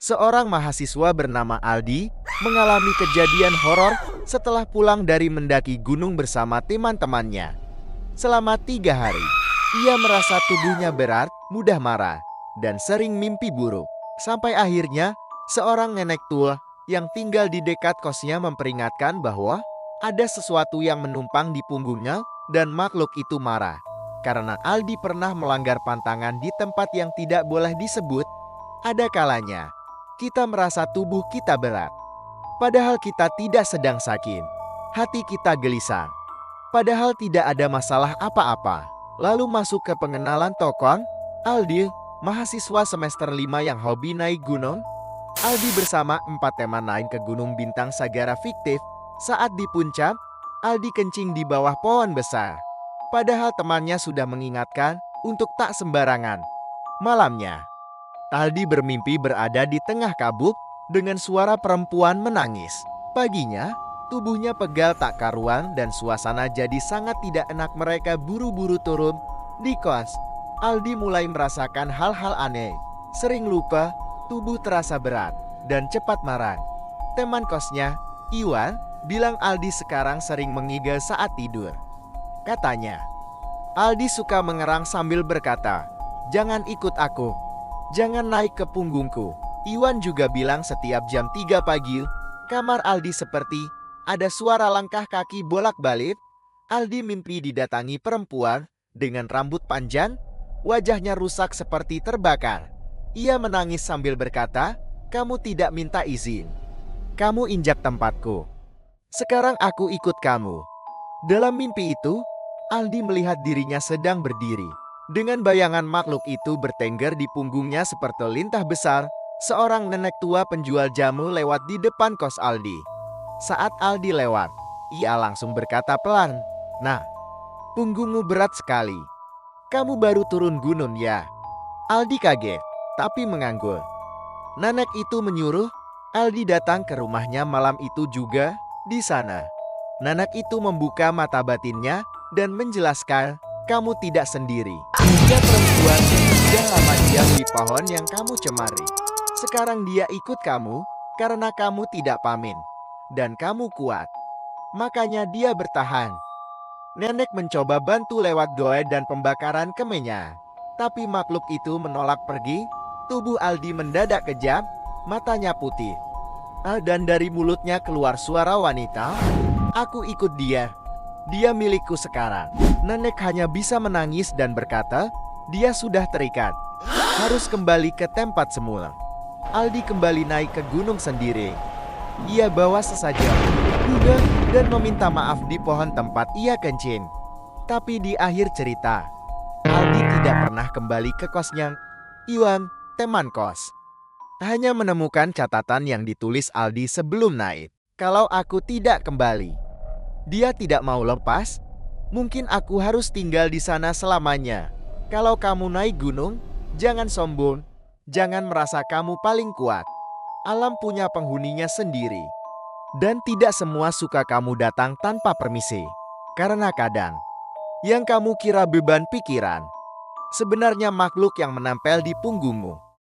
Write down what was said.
Seorang mahasiswa bernama Aldi mengalami kejadian horor setelah pulang dari mendaki gunung bersama teman-temannya. Selama 3 hari, ia merasa tubuhnya berat, mudah marah, dan sering mimpi buruk. Sampai akhirnya, seorang nenek tua yang tinggal di dekat kosnya memperingatkan bahwa ada sesuatu yang menumpang di punggungnya dan makhluk itu marah. Karena Aldi pernah melanggar pantangan di tempat yang tidak boleh disebut, ada kalanya kita merasa tubuh kita berat. Padahal kita tidak sedang sakit. Hati kita gelisah. Padahal tidak ada masalah apa-apa. Lalu masuk ke pengenalan tokoh, Aldi, mahasiswa semester 5 yang hobi naik gunung. Aldi bersama 4 teman naik ke Gunung Bintang Sagara fiktif. Saat di puncak, Aldi kencing di bawah pohon besar. Padahal temannya sudah mengingatkan untuk tak sembarangan. Malamnya, Aldi bermimpi berada di tengah kabut dengan suara perempuan menangis. Paginya, tubuhnya pegal tak karuan dan suasana jadi sangat tidak enak. Mereka buru-buru turun di kos. Aldi mulai merasakan hal-hal aneh. Sering lupa, tubuh terasa berat, dan cepat marah. Teman kosnya, Iwan, bilang Aldi sekarang sering mengigau saat tidur. Katanya, Aldi suka mengerang sambil berkata, "Jangan ikut aku. Jangan naik ke punggungku." Iwan juga bilang setiap jam 3 pagi, kamar Aldi seperti ada suara langkah kaki bolak-balik. Aldi mimpi didatangi perempuan dengan rambut panjang, wajahnya rusak seperti terbakar. Ia menangis sambil berkata, "Kamu tidak minta izin. Kamu injak tempatku. Sekarang aku ikut kamu." Dalam mimpi itu, Aldi melihat dirinya sedang berdiri. Dengan bayangan makhluk itu bertengger di punggungnya seperti lintah besar, seorang nenek tua penjual jamu lewat di depan kos Aldi. Saat Aldi lewat, ia langsung berkata pelan, "Nah, punggungmu berat sekali. Kamu baru turun gunung ya?" Aldi kaget, tapi mengangguk. Nenek itu menyuruh Aldi datang ke rumahnya malam itu juga. Di sana, nenek itu membuka mata batinnya dan menjelaskan, "Kamu tidak sendiri. Dia perempuan yang sudah lama diam di pohon yang kamu cemari. Sekarang dia ikut kamu karena kamu tidak pamit. Dan kamu kuat. Makanya dia bertahan." Nenek mencoba bantu lewat doa dan pembakaran kemenyan. Tapi makhluk itu menolak pergi. Tubuh Aldi mendadak kejam, matanya putih. Dan dari mulutnya keluar suara wanita, "Aku ikut dia. Dia milikku sekarang." Nenek hanya bisa menangis dan berkata, dia sudah terikat. Harus kembali ke tempat semula. Aldi kembali naik ke gunung sendiri. Ia bawa sesajen bunga dan meminta maaf di pohon tempat ia kencing. Tapi di akhir cerita, Aldi tidak pernah kembali ke kosnya. Iwan, teman kos, hanya menemukan catatan yang ditulis Aldi sebelum naik. "Kalau aku tidak kembali, dia tidak mau lepas. Mungkin aku harus tinggal di sana selamanya. Kalau kamu naik gunung, jangan sombong. Jangan merasa kamu paling kuat. Alam punya penghuninya sendiri. Dan tidak semua suka kamu datang tanpa permisi. Karena kadang, yang kamu kira beban pikiran, sebenarnya makhluk yang menempel di punggungmu."